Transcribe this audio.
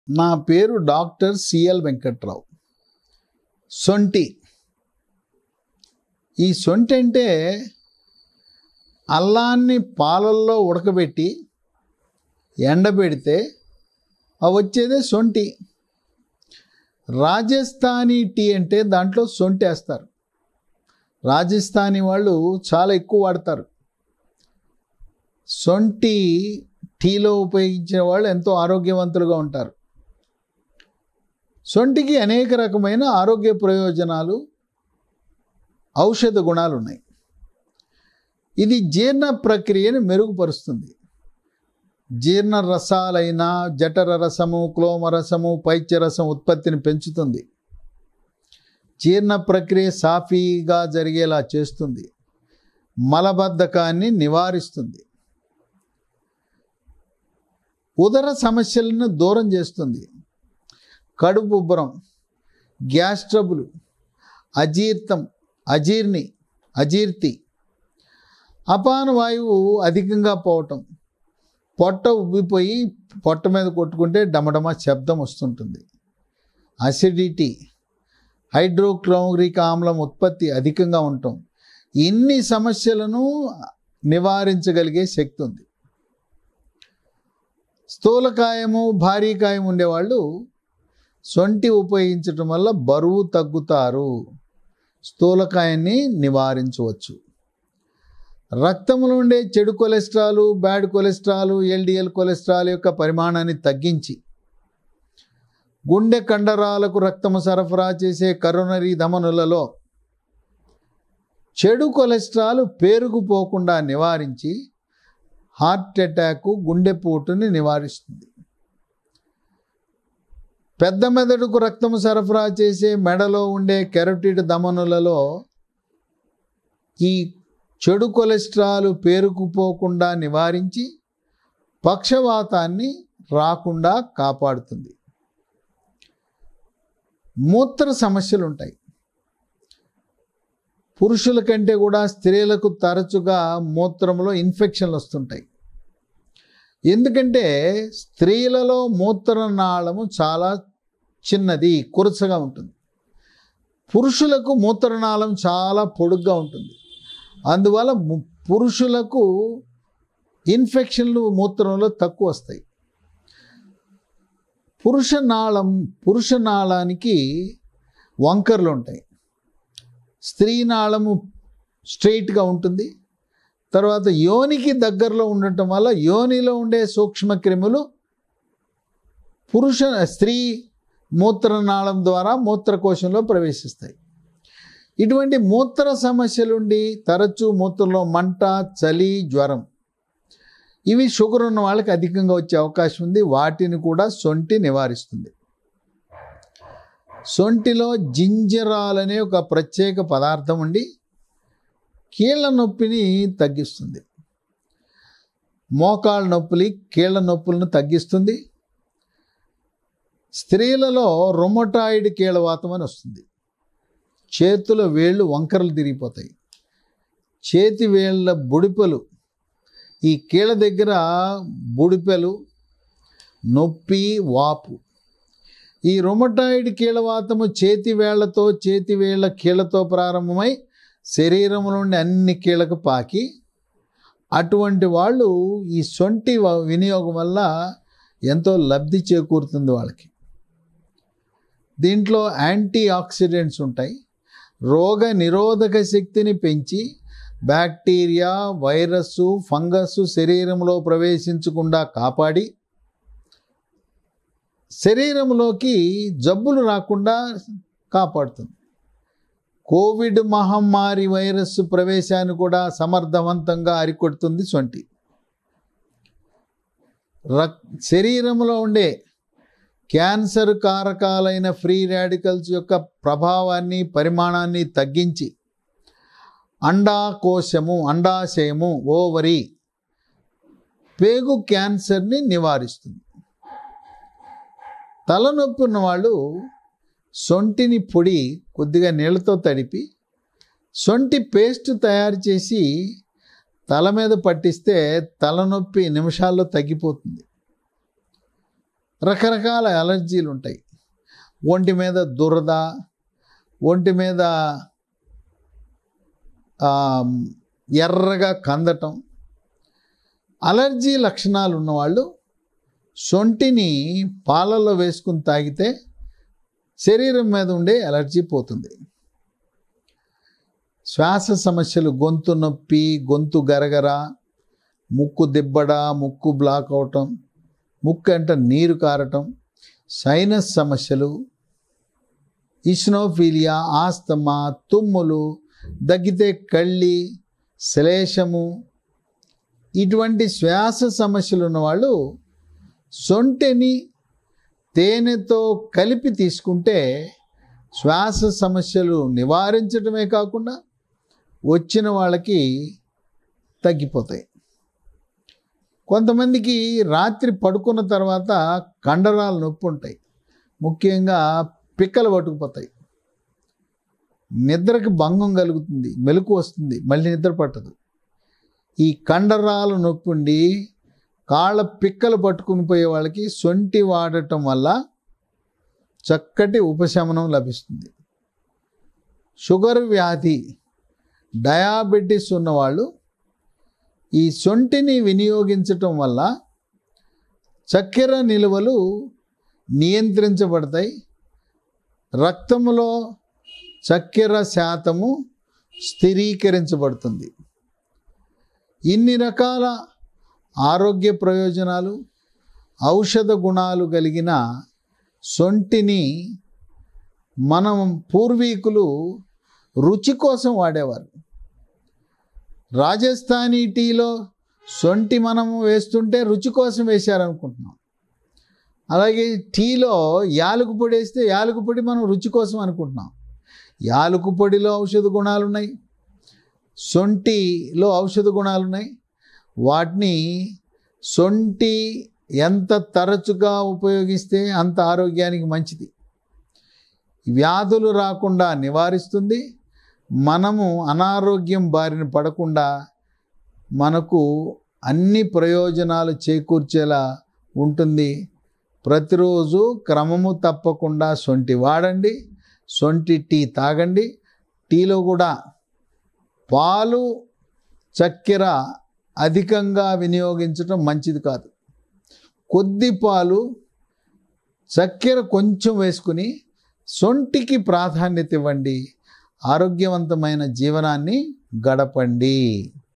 నా పేరు doctor CL Venkatrao. సొంటి. ఈ సొంటి అంటే అల్లాన్ని పాలల్లో ఉడకబెట్టి ఎండబెడితే వచ్చేదే సొంటి. రాజస్థానీ టీ అంటే దాంట్లో సొంటి వేస్తారు. రాజస్థానీ వాళ్ళు చాలా ఎక్కువ వాడతారు. సొంటి టీలో ఉపయోగించే వాళ్ళు ఎంతో ఆరోగ్యవంతులుగా ఉంటారు. సొంటికి అనేక రకమైన ఆరోగ్య ప్రయోజనాలు, ఔషధ గుణాలు ఉన్నాయి. ఇది జీర్ణ ప్రక్రియను మెరుగుపరుస్తుంది. జీర్ణ రసాలైన జఠర రసము, క్లోమ రసము, పైత్యరసం ఉత్పత్తిని పెంచుతుంది. జీర్ణ ప్రక్రియ సాఫీగా జరిగేలా చేస్తుంది. మలబద్ధకాన్ని నివారిస్తుంది. ఉదర సమస్యలను దూరం చేస్తుంది. కడుపు ఉబ్బరం, గ్యాస్ ట్రబుల్, అజీర్తి, అపాన వాయువు అధికంగా పోవటం, పొట్ట ఉబ్బిపోయి పొట్ట మీద కొట్టుకుంటే డమడమ శబ్దం వస్తుంటుంది. అసిడిటీ, హైడ్రోక్లోరిక్ ఆమ్లం ఉత్పత్తి అధికంగా ఉండటం, ఇన్ని సమస్యలను నివారించగలిగే శక్తి ఉంది. స్థూలకాయము, భారీకాయం ఉండేవాళ్ళు సొంటి ఉపయోగించటం వల్ల బరువు తగ్గుతారు. స్థూలకాయాన్ని నివారించవచ్చు. రక్తంలో ఉండే చెడు cholesterol, bad cholesterol, LDL cholesterol యొక్క పరిమాణాన్ని తగ్గించి గుండె కండరాలకు రక్తము సరఫరా చేసే కరోనరీ ధమనులలో చెడు కొలెస్ట్రాల్ పేరుకుపోకుండా నివారించి హార్ట్ అటాక్, గుండెపోటుని నివారిస్తుంది. పెద్ద మెదడుకు రక్తము సరఫరా చేసే మెడలో ఉండే కెరోటిడ్ ధమనులలో ఈ చెడు కొలెస్ట్రాల్ పేరుకుపోకుండా నివారించి పక్షవాతాన్ని రాకుండా కాపాడుతుంది. మూత్ర సమస్యలు ఉంటాయి. పురుషుల కంటే కూడా స్త్రీలకు తరచుగా మూత్రంలో ఇన్ఫెక్షన్లు వస్తుంటాయి. ఎందుకంటే స్త్రీలలో మూత్రనాళము చాలా చిన్నది, కురచగా ఉంటుంది. పురుషులకు మూత్రనాళం చాలా పొడుగ్గా ఉంటుంది. అందువల్ల పురుషులకు ఇన్ఫెక్షన్లు మూత్రంలో తక్కువ వస్తాయి. పురుషనాళానికి వంకర్లు ఉంటాయి. స్త్రీ నాళము స్ట్రైట్గా ఉంటుంది. తర్వాత యోనికి దగ్గరలో ఉండటం వల్ల యోనిలో ఉండే సూక్ష్మక్రిములు స్త్రీ మూత్రనాళం ద్వారా మూత్రకోశంలో ప్రవేశిస్తాయి. ఇటువంటి మూత్ర సమస్యలుండి తరచూ మూత్రంలో మంట, చలి, జ్వరం, ఇవి షుగర్ ఉన్న వాళ్ళకి అధికంగా వచ్చే అవకాశం ఉంది. వాటిని కూడా సొంటి నివారిస్తుంది. సొంటిలో జింజరాల్ అనే ఒక ప్రత్యేక పదార్థం ఉండి కీళ్ళ నొప్పిని తగ్గిస్తుంది. మోకాళ్ళ నొప్పులు, కీళ్ళ నొప్పులను తగ్గిస్తుంది. స్త్రీలలో రొమటాయిడ్ కీళ్ళవాతం అని వస్తుంది. చేతుల వేళ్ళు వంకరలు తిరిగిపోతాయి. చేతి వేళ్ళ బుడిపెలు, ఈ కీళ్ళ దగ్గర బుడిపెలు, నొప్పి, వాపు. ఈ రొమటాయిడ్ కీళ్ళవాతము చేతి వేళ్ల కీళ్ళతో ప్రారంభమై శరీరంలో నుండి అన్ని కీళ్ళకు పాకి, అటువంటి వాళ్ళు ఈ సొంటి వినియోగం వల్ల ఎంతో లబ్ధి చేకూరుతుంది వాళ్ళకి. దీంట్లో యాంటీ ఆక్సిడెంట్స్ ఉంటాయి. రోగ నిరోధక శక్తిని పెంచి బ్యాక్టీరియా, వైరస్సు, ఫంగస్ శరీరంలో ప్రవేశించకుండా కాపాడి శరీరంలోకి జబ్బులు రాకుండా కాపాడుతుంది. కోవిడ్ మహమ్మారి వైరస్ ప్రవేశాన్ని కూడా సమర్థవంతంగా అరికొడుతుంది సొంటి. శరీరంలో ఉండే క్యాన్సర్ కారకాలైన ఫ్రీ రాడికల్స్ యొక్క ప్రభావాన్ని, పరిమాణాన్ని తగ్గించి అండాశయము, ఓవరీ, పేగు క్యాన్సర్ని నివారిస్తుంది. తలనొప్పి ఉన్నవాళ్ళు సొంటిని పొడి కొద్దిగా నీళ్ళతో తడిపి సొంటి పేస్ట్ తయారు చేసి తల మీద పట్టిస్తే తలనొప్పి నిమిషాల్లో తగ్గిపోతుంది. రకరకాల అలర్జీలు ఉంటాయి. ఒంటి మీద దురద, ఒంటి మీద ఎర్రగా కందటం, అలర్జీ లక్షణాలు ఉన్నవాళ్ళు సొంటిని పాలల్లో వేసుకుని తాగితే శరీరం మీద ఉండే అలర్జీ పోతుంది. శ్వాస సమస్యలు, గొంతు నొప్పి, గొంతు గరగర, ముక్కు దిబ్బడ, ముక్కు బ్లాక్ అవటం, ముక్కు అంట నీరు కారటం, సైనస్ సమస్యలు, ఇస్నోఫీలియా, ఆస్తమా, తుమ్ములు, దగ్గితే కళ్ళి, శ్లేషము, ఇటువంటి శ్వాస సమస్యలు ఉన్నవాళ్ళు సొంటిని తేనెతో కలిపి తీసుకుంటే శ్వాస సమస్యలు నివారించడమే కాకుండా వచ్చిన వాళ్ళకి తగ్గిపోతాయి. కొంతమందికి రాత్రి పడుకున్న తర్వాత కండరాలు నొప్పి ఉంటాయి, ముఖ్యంగా పిక్కలు పట్టుకుపోతాయి, నిద్రకి భంగం కలుగుతుంది, మెలకు వస్తుంది, మళ్ళీ నిద్ర పట్టదు. ఈ కండరాలు నొప్పి ఉండి కాళ్ళ పిక్కలు పట్టుకుని పోయే వాళ్ళకి సొంటి వాడటం వల్ల చక్కటి ఉపశమనం లభిస్తుంది. షుగర్ వ్యాధి, డయాబెటీస్ ఉన్నవాళ్ళు ఈ సొంటిని వినియోగించటం వల్ల చక్కెర నిల్వలు నియంత్రించబడతాయి, రక్తంలో చక్కెర శాతము స్థిరీకరించబడుతుంది. ఇన్ని రకాల ఆరోగ్య ప్రయోజనాలు, ఔషధ గుణాలు కలిగిన సొంటిని మనం పూర్వీకులు రుచి కోసం వాడేవారు. రాజస్థానీ టీలో సొంటి మనము వేస్తుంటే రుచి కోసం వేశారనుకుంటున్నాం. అలాగే టీలో యాలకు పొడి వేస్తే యాలకు పొడి మనం రుచి కోసం అనుకుంటున్నాం. యాలకు పొడిలో ఔషధ గుణాలు ఉన్నాయి, సొంటిలో ఔషధ గుణాలు ఉన్నాయి. వాటిని సొంటి ఎంత తరచుగా ఉపయోగిస్తే అంత ఆరోగ్యానికి మంచిది, వ్యాధులు రాకుండా నివారిస్తుంది, మనము అనారోగ్యం బారిన పడకుండా మనకు అన్ని ప్రయోజనాలు చేకూర్చేలా ఉంటుంది. ప్రతిరోజు క్రమము తప్పకుండా సొంటి వాడండి, సొంటి టీ తాగండి. టీలో కూడా పాలు, చక్కెర అధికంగా వినియోగించడం మంచిది కాదు. కొద్ది పాలు, చక్కెర కొంచెం వేసుకుని సొంటికి ప్రాధాన్యత ఇవ్వండి. ఆరోగ్యవంతమైన జీవనాన్ని గడపండి.